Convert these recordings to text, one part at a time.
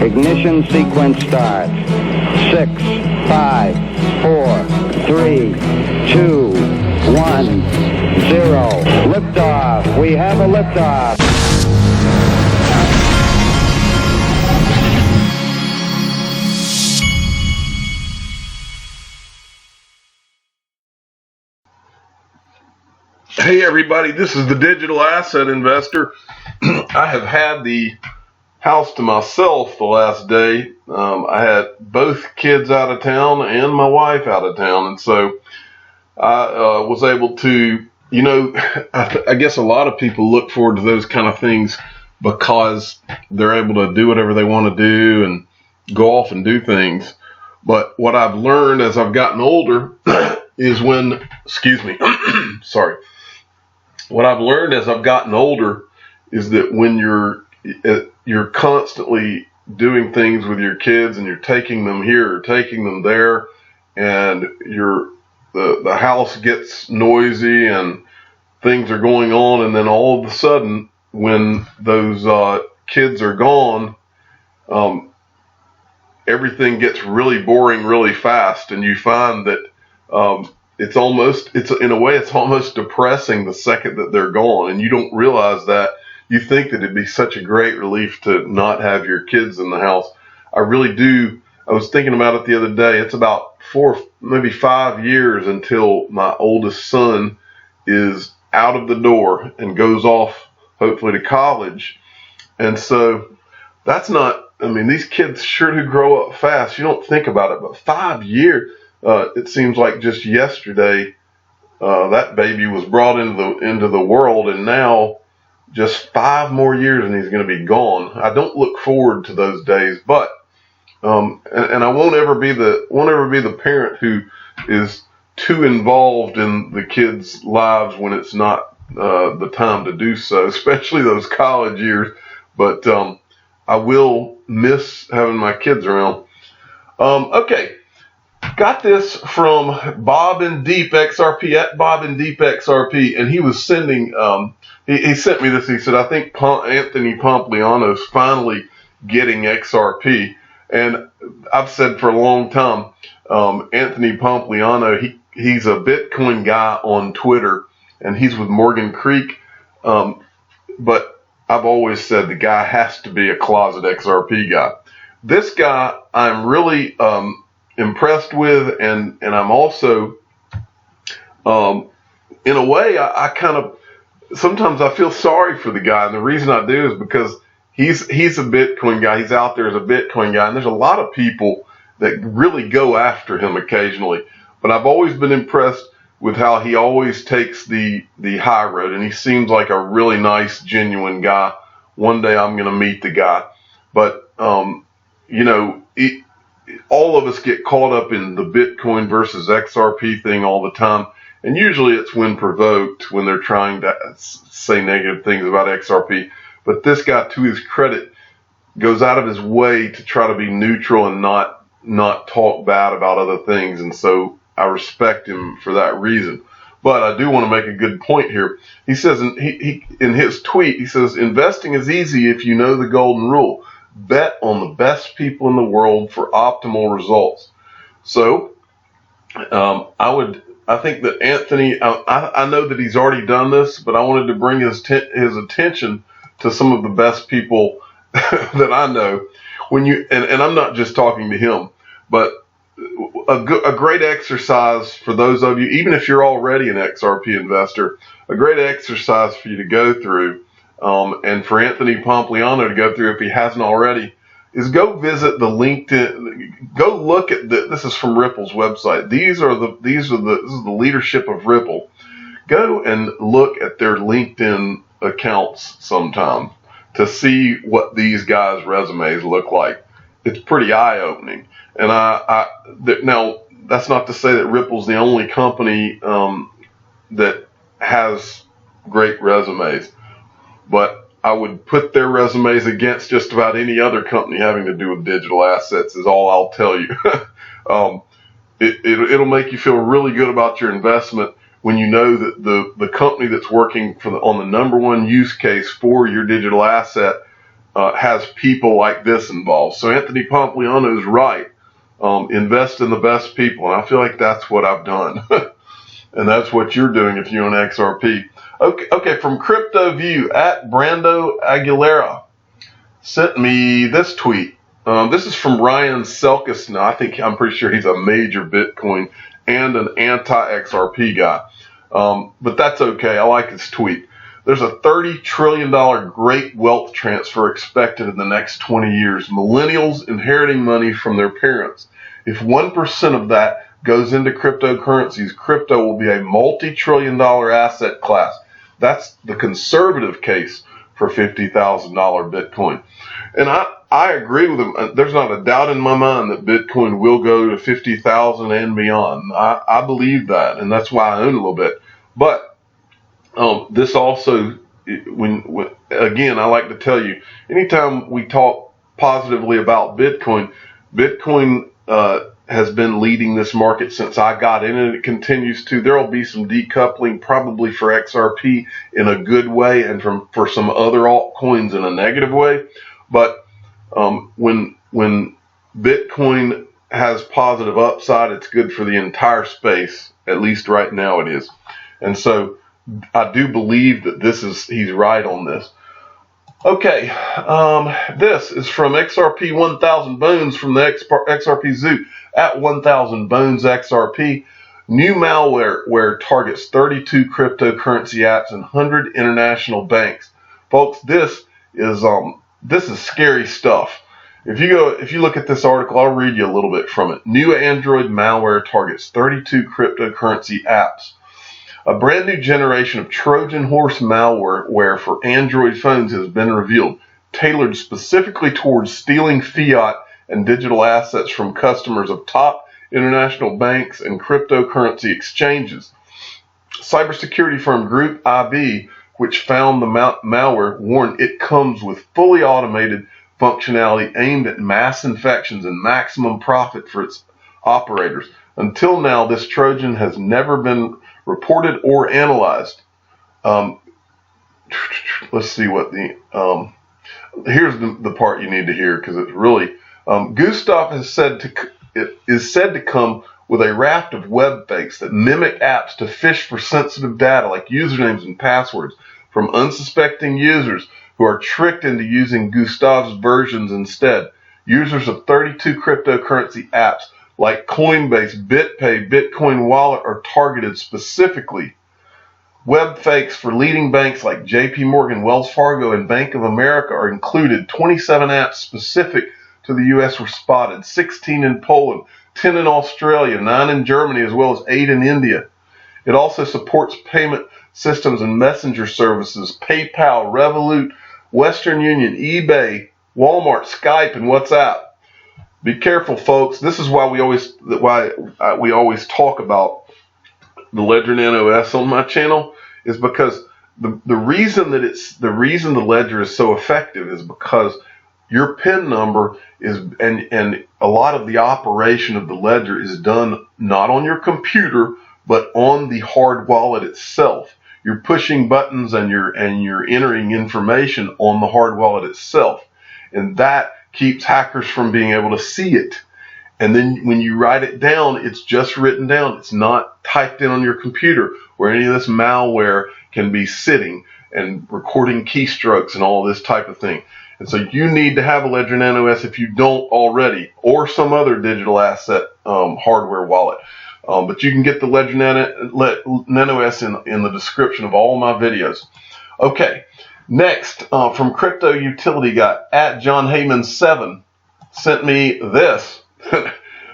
Ignition sequence starts. 6, 5, 4, 3, 2, 1, 0. Liftoff. We have a liftoff. Hey everybody, this is the Digital Asset Investor. I have had the house to myself the last day. I had both kids out of town and my wife out of town, and so I was able to, I guess a lot of people look forward to those kind of things because they're able to do whatever they want to do and go off and do things. But what I've learned as I've gotten older is sorry. What I've learned as I've gotten older is that when you're constantly doing things with your kids and you're taking them here or taking them there, and the house gets noisy and things are going on, and then all of a sudden when those kids are gone, everything gets really boring really fast, and you find that it's almost depressing the second that they're gone, and you don't realize that. You think that it'd be such a great relief to not have your kids in the house. I really do. I was thinking about it the other day. It's about 4, maybe 5 years until my oldest son is out of the door and goes off, hopefully, to college. And so that's not, these kids sure do grow up fast. You don't think about it, but 5 years, it seems like just yesterday, that baby was brought into the world, and now just 5 more years and he's going to be gone. I don't look forward to those days, but and I won't ever be the parent who is too involved in the kids' lives when it's not the time to do so, especially those college years. But I will miss having my kids around. Okay. Got this from Bob and Deep XRP at Bob and Deep XRP, and he was sending. He sent me this. He said, "I think Anthony Pompliano's finally getting XRP." And I've said for a long time, Anthony Pompliano, he's a Bitcoin guy on Twitter, and he's with Morgan Creek. But I've always said the guy has to be a closet XRP guy. This guy, I'm really impressed with, and I'm also in a way I kind of sometimes I feel sorry for the guy, and the reason I do is because he's a Bitcoin guy. He's out there as a Bitcoin guy, and there's a lot of people that really go after him occasionally, but I've always been impressed with how he always takes the high road, and he seems like a really nice, genuine guy. One day I'm going to meet the guy, but all of us get caught up in the Bitcoin versus XRP thing all the time. And usually it's when provoked, when they're trying to say negative things about XRP. But this guy, to his credit, goes out of his way to try to be neutral and not talk bad about other things. And so I respect him for that reason. But I do want to make a good point here. He says in his tweet, he says, investing is easy if you know the golden rule. Bet on the best people in the world for optimal results. So I think that Anthony, I know that he's already done this, but I wanted to bring his attention to some of the best people that I know. And I'm not just talking to him, but a great exercise for those of you, even if you're already an XRP investor, a great exercise for you to go through. And for Anthony Pompliano to go through if he hasn't already, is go visit the LinkedIn. Go look at this is from Ripple's website. This is the leadership of Ripple. Go and look at their LinkedIn accounts sometime to see what these guys' resumes look like. It's pretty eye-opening. And now that's not to say that Ripple's the only company that has great resumes. But I would put their resumes against just about any other company having to do with digital assets is all I'll tell you. It'll make you feel really good about your investment when you know that the company that's working on the number one use case for your digital asset has people like this involved. So Anthony Pompliano is right. Invest in the best people. And I feel like that's what I've done. And that's what you're doing if you own XRP. Okay, from Crypto View, at Brando Aguilera sent me this tweet. This is from Ryan Selkis. Now, I'm pretty sure he's a major Bitcoin and an anti-XRP guy. But that's okay. I like his tweet. There's a $30 trillion great wealth transfer expected in the next 20 years. Millennials inheriting money from their parents. If 1% of that goes into cryptocurrencies, crypto will be a multi-trillion-dollar asset class. That's the conservative case for $50,000 Bitcoin. And I agree with him. There's not a doubt in my mind that Bitcoin will go to 50,000 and beyond. I believe that, and that's why I own a little bit. But this also, again, I like to tell you, anytime we talk positively about Bitcoin, Bitcoin has been leading this market since I got in it. It continues to. There will be some decoupling probably for XRP in a good way and for some other altcoins in a negative way. But when Bitcoin has positive upside, it's good for the entire space. At least right now it is. And so I do believe that he's right on this. Okay, this is from XRP 1000 Bones from the XRP Zoo at 1000 Bones XRP. New malware where targets 32 cryptocurrency apps and 100 international banks. Folks, this is scary stuff. If you look at this article, I'll read you a little bit from it. New Android malware targets 32 cryptocurrency apps. A brand new generation of Trojan horse malware for Android phones has been revealed, tailored specifically towards stealing fiat and digital assets from customers of top international banks and cryptocurrency exchanges. Cybersecurity firm Group IB, which found the malware, warned it comes with fully automated functionality aimed at mass infections and maximum profit for its operators. Until now, this Trojan has never been reported or analyzed. Let's see what here's the part you need to hear, because it's really Gustav is said to come with a raft of web fakes that mimic apps to fish for sensitive data like usernames and passwords from unsuspecting users who are tricked into using Gustav's versions instead. Users of 32 cryptocurrency apps like Coinbase, BitPay, Bitcoin Wallet are targeted specifically. Web fakes for leading banks like JP Morgan, Wells Fargo, and Bank of America are included. 27 apps specific to the U.S. were spotted, 16 in Poland, 10 in Australia, 9 in Germany, as well as 8 in India. It also supports payment systems and messenger services, PayPal, Revolut, Western Union, eBay, Walmart, Skype, and WhatsApp. Be careful, folks. This is why we always talk about the Ledger Nano S on my channel, is because the reason the Ledger is so effective is because your PIN number is and a lot of the operation of the Ledger is done not on your computer but on the hard wallet itself. You're pushing buttons and you're entering information on the hard wallet itself, and that keeps hackers from being able to see it. And then when you write it down, it's just written down. It's not typed in on your computer where any of this malware can be sitting and recording keystrokes and all this type of thing. And so you need to have a Ledger Nano S if you don't already, or some other digital asset hardware wallet. But you can get the Ledger Nano S in the description of all my videos. Okay. Next, from Crypto Utility Guy at John Heyman 7 sent me this.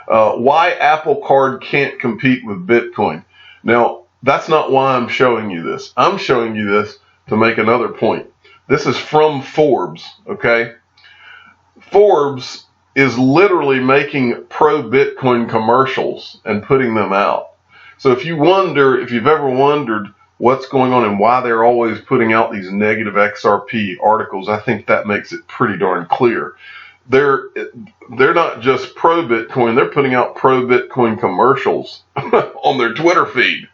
Why Apple Card can't compete with Bitcoin. Now, that's not why I'm showing you this. I'm showing you this to make another point. This is from Forbes, okay? Forbes is literally making pro-Bitcoin commercials and putting them out. So if you've ever wondered what's going on and why they're always putting out these negative XRP articles, I think that makes it pretty darn clear. They're not just pro-Bitcoin, they're putting out pro-Bitcoin commercials on their Twitter feed.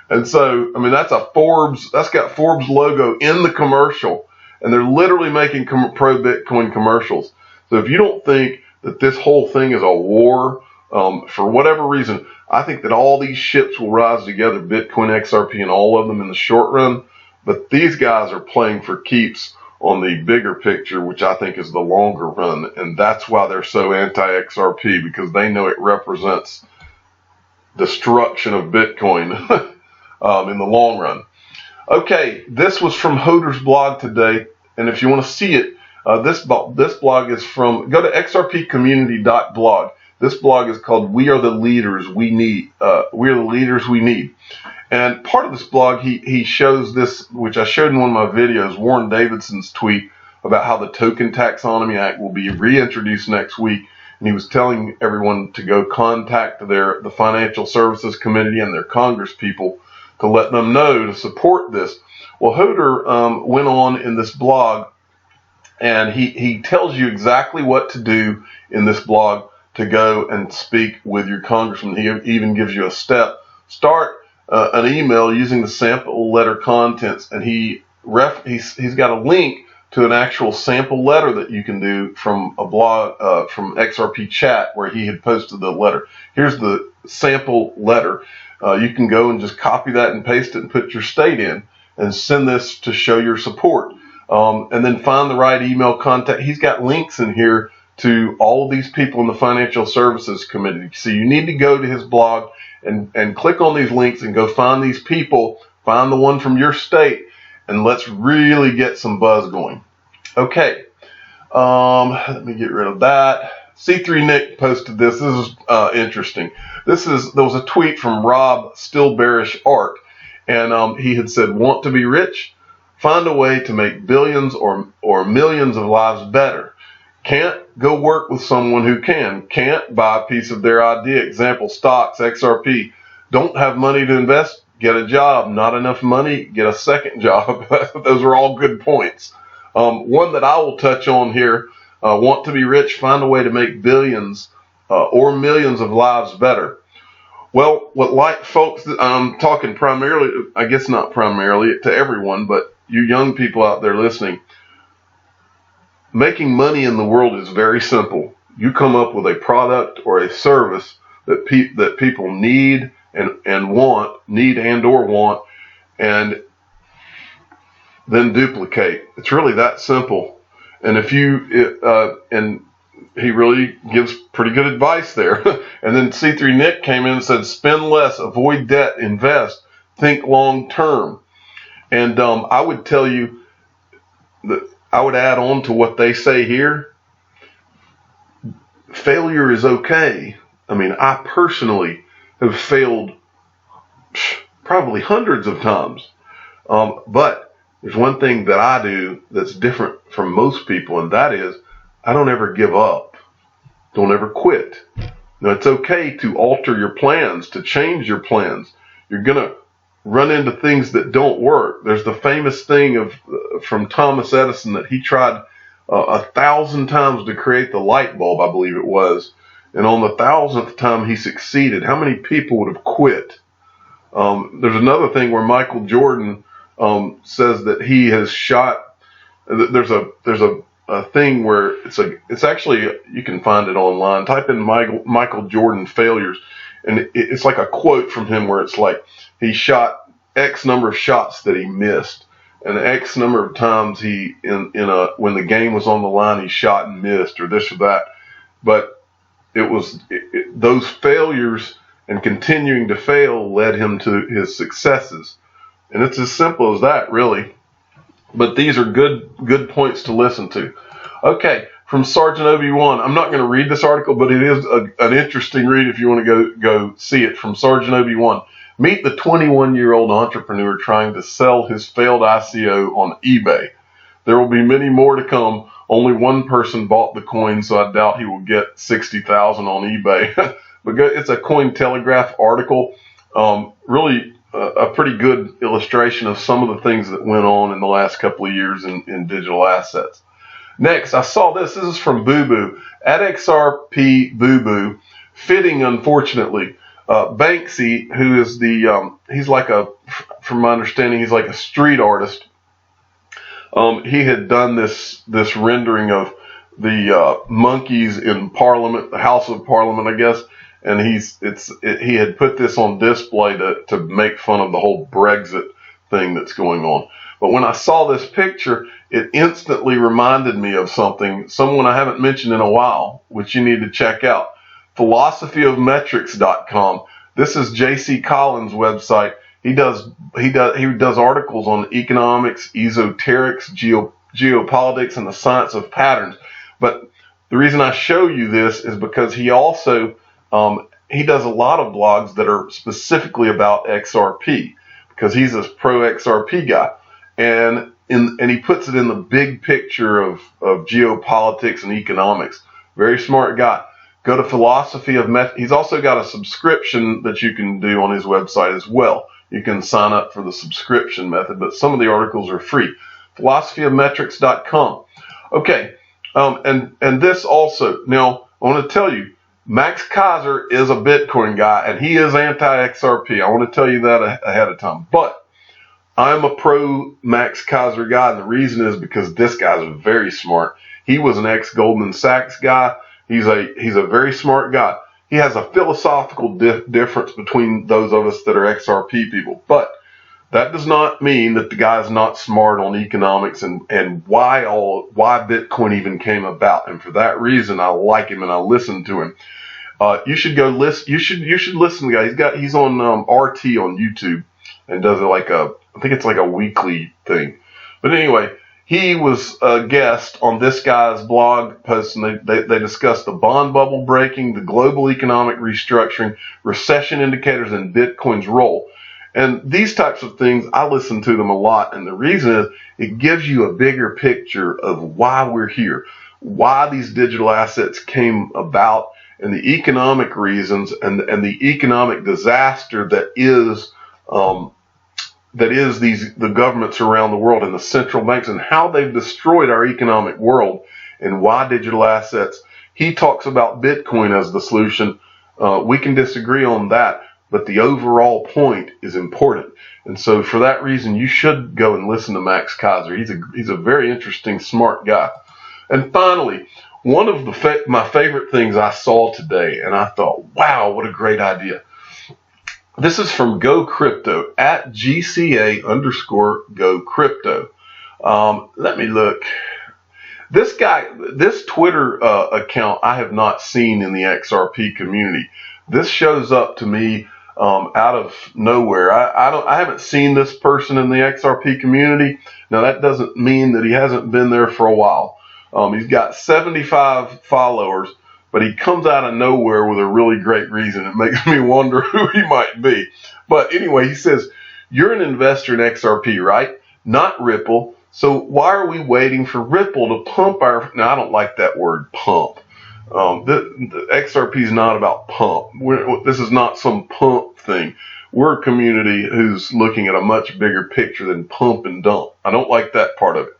And so, I mean, that's got Forbes logo in the commercial. and they're literally making pro Bitcoin commercials. So if you don't think that this whole thing is a war, for whatever reason, I think that all these ships will rise together, Bitcoin, XRP, and all of them in the short run. But these guys are playing for keeps on the bigger picture, which I think is the longer run. And that's why they're so anti-XRP, because they know it represents destruction of Bitcoin in the long run. Okay, this was from Hoder's blog today. And if you want to see it, this blog is from, go to xrpcommunity.blog. This blog is called We Are the Leaders We Need. We Are the Leaders We Need. And part of this blog, he shows this, which I showed in one of my videos, Warren Davidson's tweet about how the Token Taxonomy Act will be reintroduced next week. And he was telling everyone to go contact the Financial Services Committee and their Congress people to let them know to support this. Well, Hoder went on in this blog, and he tells you exactly what to do in this blog to go and speak with your congressman. He even gives you a step. Start an email using the sample letter contents, and he's got a link to an actual sample letter that you can do from a blog from XRP chat where he had posted the letter. Here's the sample letter. You can go and just copy that and paste it and put your state in and send this to show your support. And then find the right email contact. He's got links in here to all of these people in the Financial Services Committee. So you need to go to his blog and click on these links and go find these people, find the one from your state, and let's really get some buzz going. Okay, let me get rid of that. C3 Nick posted this. This is interesting. There was a tweet from Rob Still Bearish Art, and he had said, want to be rich? Find a way to make billions or millions of lives better. Can't go work with someone who can. Can't buy a piece of their idea. Example, stocks, XRP. Don't have money to invest? Get a job. Not enough money? Get a second job. Those are all good points. One that I will touch on here, want to be rich? Find a way to make billions or millions of lives better. Well, folks, I'm talking primarily, I guess not primarily to everyone, but you young people out there listening. Making money in the world is very simple. You come up with a product or a service that people need and want, and then duplicate. It's really that simple. And and he really gives pretty good advice there. And then C3 Nick came in and said, spend less, avoid debt, invest, think long term. And I would tell you that I would add on to what they say here. Failure is okay. I mean, I personally have failed probably hundreds of times. But there's one thing that I do that's different from most people, and that is I don't ever give up. Don't ever quit. Now, it's okay to alter your plans, to change your plans. You're going to run into things that don't work. There's the famous thing from Thomas Edison that he tried 1,000 times to create the light bulb, I believe it was. And on the 1,000th time he succeeded. How many people would have quit? There's another thing where Michael Jordan says that he has shot. There's a thing where it's actually, you can find it online. Type in Michael Jordan failures, and it's like a quote from him where it's like he shot X number of shots that he missed, and X number of times when the game was on the line he shot and missed, or this or that. But it was those failures and continuing to fail led him to his successes, and it's as simple as that, really. But these are good points to listen to. Okay, from Sergeant Obi-Wan. I'm not going to read this article, but it is an interesting read if you want to go see it. From Sergeant Obi-Wan. Meet the 21-year-old entrepreneur trying to sell his failed ICO on eBay. There will be many more to come. Only one person bought the coin, so I doubt he will get 60,000 on eBay. But it's a Cointelegraph article. Really a pretty good illustration of some of the things that went on in the last couple of years in digital assets. Next, I saw this. This is from Boo Boo at XRP Boo Boo. Fitting, unfortunately, Banksy, who is he's like from my understanding, he's like a street artist. he had done this rendering of the monkeys in Parliament, the House of Parliament, I guess, and he had put this on display to make fun of the whole Brexit thing that's going on. But when I saw this picture, it instantly reminded me of someone I haven't mentioned in a while, which you need to check out. philosophyofmetrics.com. This is J.C. Collins' website. He does articles on economics, esoterics, geopolitics, and the science of patterns. But the reason I show you this is because he also he does a lot of blogs that are specifically about XRP, because he's a pro XRP guy, and he puts it in the big picture of geopolitics and economics. Very smart guy. Go to Philosophy of Metrics. He's also got a subscription that you can do on his website as well. You can sign up for the subscription method, but some of the articles are free. philosophyofmetrics.com. Okay, and this also. Now, I want to tell you, Max Keiser is a Bitcoin guy, and he is anti-XRP. I want to tell you that ahead of time. But I'm a pro Max Keiser guy, and the reason is because this guy's very smart. He was an ex-Goldman Sachs guy. He's a very smart guy. He has a philosophical difference between those of us that are XRP people. But that does not mean that the guy's not smart on economics and why Bitcoin even came about. And for that reason, I like him and I listen to him. You should go listen. You should listen to the guy. He's on RT on YouTube and does I think it's like a weekly thing. But anyway, he was a guest on this guy's blog post, and they discussed the bond bubble breaking, the global economic restructuring, recession indicators, and Bitcoin's role. And these types of things, I listen to them a lot, and the reason is it gives you a bigger picture of why we're here, why these digital assets came about, and the economic reasons and the economic disaster that is the governments around the world and the central banks, and how they've destroyed our economic world, and why digital assets. He talks about Bitcoin as the solution. We can disagree on that, but the overall point is important. And so for that reason, you should go and listen to Max Keiser. He's a very interesting, smart guy. And finally, one of my favorite things I saw today, and I thought, wow, what a great idea. This is from Go Crypto at GCA_Go Crypto. Let me look. This Twitter account I have not seen in the XRP community. This shows up to me out of nowhere. I haven't seen this person in the XRP community. Now that doesn't mean that he hasn't been there for a while. He's got 75 followers. But he comes out of nowhere with a really great reason. It makes me wonder who he might be. But anyway, he says, you're an investor in XRP, right? Not Ripple. So why are we waiting for Ripple to pump our... Now, I don't like that word, pump. The XRP is not about pump. This is not some pump thing. We're a community who's looking at a much bigger picture than pump and dump. I don't like that part of it.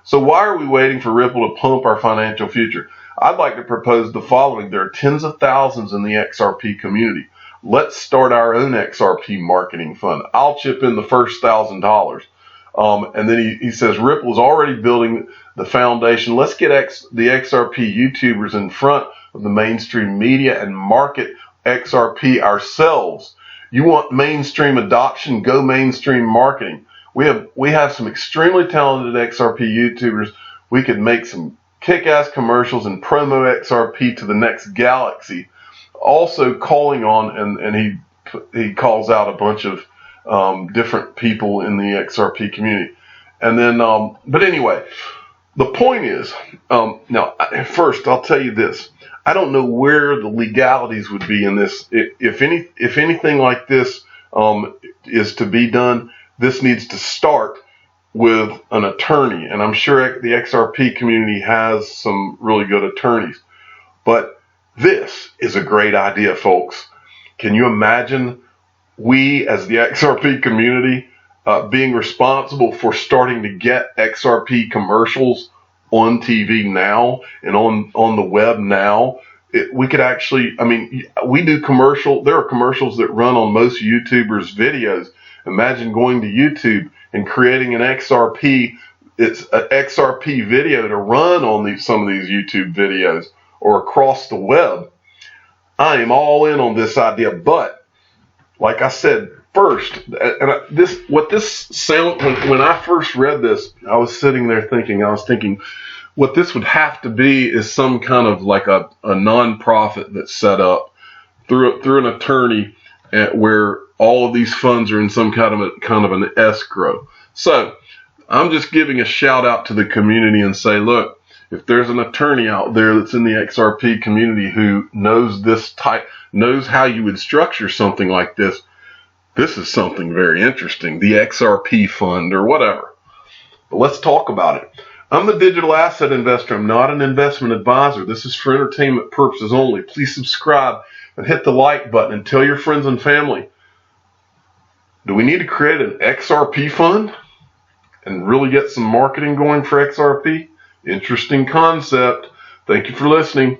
So why are we waiting for Ripple to pump our financial future? I'd like to propose the following. There are tens of thousands in the XRP community. Let's start our own XRP marketing fund. I'll chip in the first $1,000. And then he says Ripple is already building the foundation. Let's get the XRP YouTubers in front of the mainstream media and market XRP ourselves. You want mainstream adoption? Go mainstream marketing. We have some extremely talented XRP YouTubers. We could make some kick-ass commercials and promo XRP to the next galaxy. Also calling on, and he calls out a bunch of different people in the XRP community. And then, but anyway, the point is, now first I'll tell you this. I don't know where the legalities would be in this. If anything like this is to be done, this needs to start with an attorney, and I'm sure the XRP community has some really good attorneys. But this is a great idea, folks. Can you imagine we as the XRP community being responsible for starting to get XRP commercials on TV now and on the web now? We could actually, we do there are commercials that run on most YouTubers' videos. Imagine going to YouTube and creating an XRP it's an XRP video to run on some of these YouTube videos or across the web, I am all in on this idea. But like I said first, and when I first read this, I was sitting there thinking, what this would have to be is some kind of like a non-profit that's set up through an attorney where all of these funds are in some kind of an escrow. So I'm just giving a shout out to the community and say, look, if there's an attorney out there that's in the XRP community who knows how you would structure something like this, this is something very interesting, the XRP fund or whatever. But let's talk about it. I'm a digital asset investor. I'm not an investment advisor. This is for entertainment purposes only. Please subscribe and hit the like button and tell your friends and family. Do we need to create an XRP fund and really get some marketing going for XRP? Interesting concept. Thank you for listening.